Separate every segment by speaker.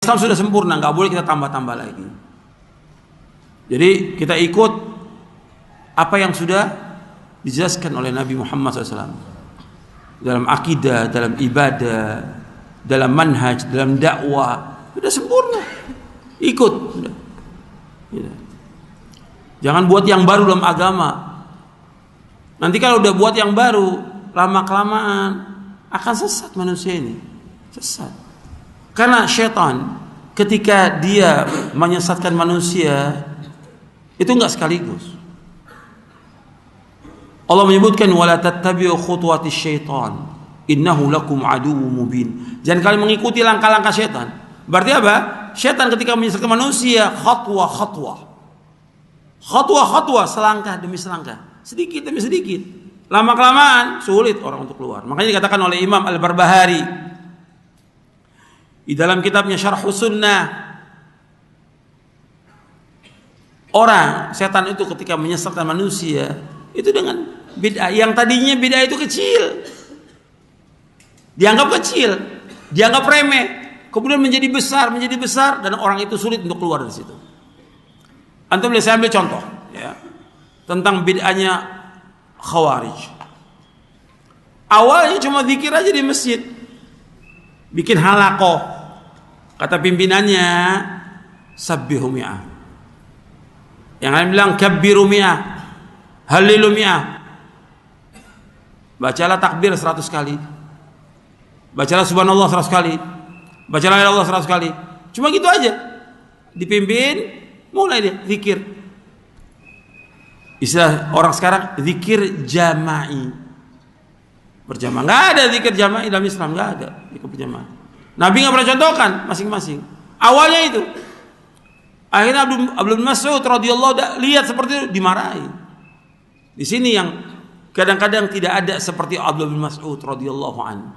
Speaker 1: Islam sudah sempurna, nggak boleh kita tambah-tambah lagi. Jadi kita ikut apa yang sudah dijelaskan oleh Nabi Muhammad SAW dalam akidah, dalam ibadah, dalam manhaj, dalam dakwah, sudah sempurna. Ikut. Jangan buat yang baru dalam agama. Nanti kalau udah buat yang baru, lama-kelamaan akan sesat manusia ini. Sesat. Karena syaitan ketika dia menyesatkan manusia itu enggak sekaligus. Allah menyebutkan wala tattabi'u khutuwatis syaitan innahu lakum aduwwum mubin. Jangan kalian mengikuti langkah-langkah syaitan. Berarti apa? Syaitan ketika menyesatkan manusia khatwa-khatwa. Khatwa-khatwa, selangkah demi selangkah, sedikit demi sedikit. Lama-kelamaan sulit orang untuk keluar. Makanya dikatakan oleh Imam Al-Barbahari di dalam kitabnya Syarhus Sunnah, orang setan itu ketika menyesatkan manusia itu dengan bid'ah yang tadinya bid'ah itu kecil, dianggap kecil, dianggap remeh, kemudian menjadi besar dan orang itu sulit untuk keluar dari situ. Antum boleh saya ambil contoh ya, tentang bid'ahnya Khawarij. Awalnya cuma zikir aja di masjid, bikin halaqah. Kata pimpinannya sabbihu mi'ah. Yang lain bilang kabbiru mi'ah, halilu mi'ah. Bacalah takbir 100 kali. Bacalah subhanallah 100 kali. Bacalah Allah 100 kali. Cuma gitu aja. Dipimpin, mulai dia zikir. Istilah orang sekarang zikir jama'i. Berjamaah. Enggak ada zikir jama'i dalam Islam, enggak ada zikir berjamaah. Nabi nggak pernah contohkan masing-masing. Awalnya itu. Akhirnya Abdul Mas'ud radhiyallahu lihat seperti itu dimarahi. Di sini yang kadang-kadang tidak ada seperti Abdul Mas'ud radhiyallahu anhu.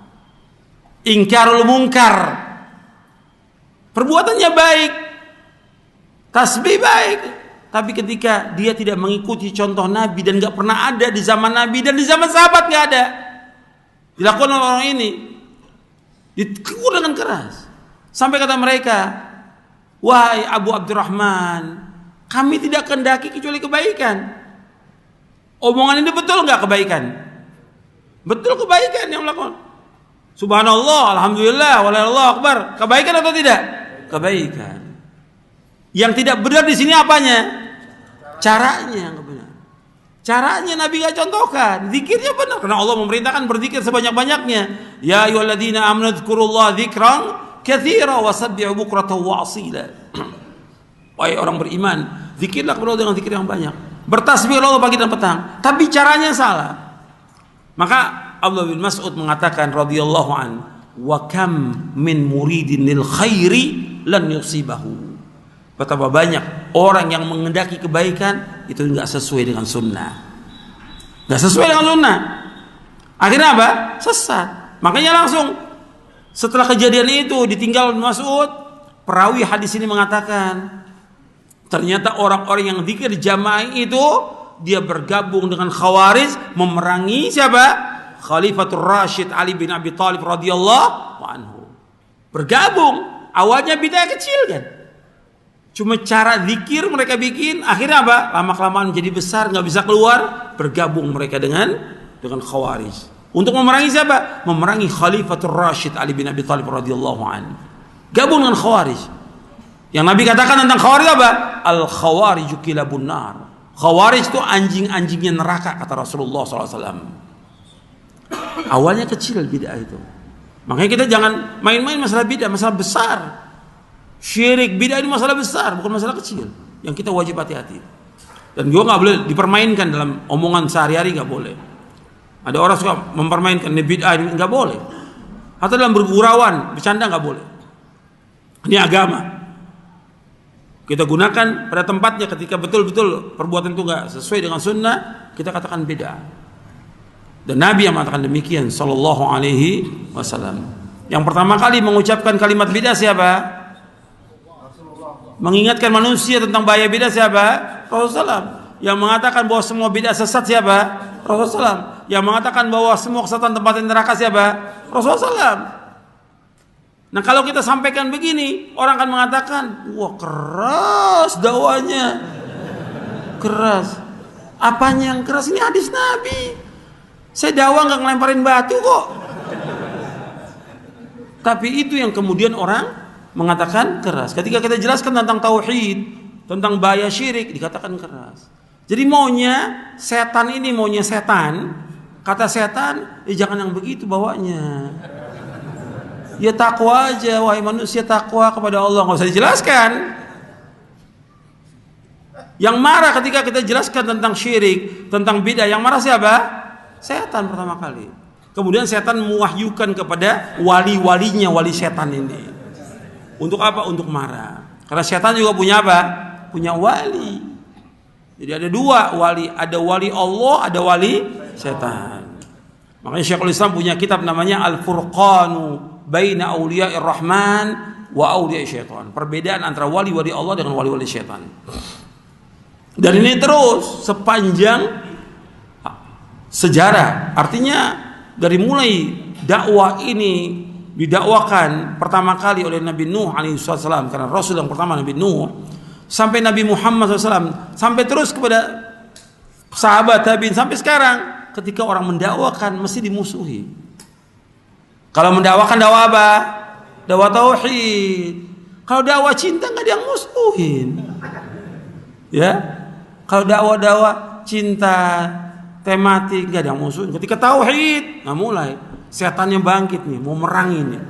Speaker 1: Ingkarul munkar. Perbuatannya baik. Tasbih baik. Tapi ketika dia tidak mengikuti contoh Nabi dan nggak pernah ada di zaman Nabi dan di zaman sahabat nggak ada. Dilakukan oleh orang ini. Ditegur dengan keras sampai kata mereka, wahai Abu Abdurrahman, kami tidak kehendaki kecuali kebaikan. Omongan ini betul nggak kebaikan? Betul kebaikan yang melakukan. Subhanallah, alhamdulillah, wallahu akbar. Kebaikan atau tidak? Kebaikan. Yang tidak benar di sini apanya? Caranya yang benar. Caranya Nabi gak contohkan. Zikirnya benar karena Allah memerintahkan berzikir sebanyak-banyaknya. Ya ayyuhalladzina amanu dzkurullaha dzikran katsira wasabbihu bukratan wa asila. Wahai orang beriman, zikirlah kepada Allah dengan zikir yang banyak. Bertasbih Allah pagi dan petang. Tapi caranya salah. Maka Abdullah bin Mas'ud mengatakan radhiyallahu an, wa kam min muridin lil khairi lan yusibahu. Betapa banyak orang yang mengendaki kebaikan itu nggak sesuai dengan sunnah, nggak sesuai dengan sunnah. Akhirnya apa? Sesat. Makanya langsung setelah kejadian itu ditinggal Mas'ud, perawi hadis ini mengatakan ternyata orang-orang yang zikir jamaah itu dia bergabung dengan Khawarij memerangi siapa? Khalifatul Rasyid Ali bin Abi Thalib radhiyallahu anhu. Bergabung. Awalnya bid'ah kecil kan. Cuma cara zikir mereka bikin, akhirnya apa? Lama-kelamaan menjadi besar, nggak bisa keluar, bergabung mereka dengan Khawarij. Untuk memerangi siapa? Memerangi Khalifatul Rasyid Ali bin Abi Thalib radhiyallahu anhu. Gabung dengan Khawarij. Yang Nabi katakan tentang Khawarij apa? Al Khawariju kilabun nar. Khawarij itu anjing-anjingnya neraka kata Rasulullah SAW. Awalnya kecil bid'ah itu. Makanya kita jangan main-main masalah bid'ah, masalah besar. Syirik, bid'ah ini masalah besar, bukan masalah kecil. Yang kita wajib hati-hati. Dan juga nggak boleh dipermainkan dalam omongan sehari-hari, nggak boleh. Ada orang suka mempermainkan ini bid'ah, ini nggak boleh. Atau dalam bergurauan, bercanda nggak boleh. Ini agama. Kita gunakan pada tempatnya ketika betul-betul perbuatan itu nggak sesuai dengan sunnah, kita katakan bid'ah. Dan Nabi yang mengatakan demikian, sallallahu alaihi wasallam. Yang pertama kali mengucapkan kalimat bid'ah siapa? Mengingatkan manusia tentang bahaya bid'ah siapa? Rasulullah. Yang mengatakan bahwa semua bid'ah sesat siapa? Rasulullah. Yang mengatakan bahwa semua kesesatan tempat neraka siapa? Rasulullah. Nah kalau kita sampaikan begini, orang akan mengatakan, wah keras dakwanya, keras. Apanya yang keras? Ini hadis Nabi. Saya dakwah nggak ngelemparin batu kok. Tapi itu yang kemudian orang mengatakan keras. Ketika kita jelaskan tentang tauhid, tentang bahaya syirik, dikatakan keras. Jadi maunya setan ini, maunya setan, kata setan, jangan yang begitu bawanya. Ya takwa aja, wahai manusia, takwa kepada Allah, nggak usah dijelaskan. Yang marah ketika kita jelaskan tentang syirik, tentang bid'ah, yang marah siapa? Setan pertama kali. Kemudian setan mewahyukan kepada wali-walinya, wali setan ini. Untuk apa? Untuk marah. Karena setan juga punya apa? Punya wali. Jadi ada dua wali, ada wali Allah, ada wali setan. Makanya Syekhul Islam punya kitab namanya Al-Furqanu Baina Auliya'ir Rahman wa Auliya'i Syaitan. Perbedaan antara wali-wali Allah dengan wali-wali syaitan. Dan ini terus sepanjang sejarah. Artinya dari mulai dakwah ini didakwakan pertama kali oleh Nabi Nuh alaihissalam, karena Rasul yang pertama Nabi Nuh, sampai Nabi Muhammad SAW, sampai terus kepada sahabat tabi'in sampai sekarang. Ketika orang mendakwakan mesti dimusuhi. Kalau mendakwakan dakwah apa? Dakwah tauhid. Kalau dakwah cinta nggak ada yang musuhin. Ya, kalau dakwah cinta tematik nggak ada yang musuhin. Ketika tauhid, nah mulai setannya bangkit nih, mau merangi nih.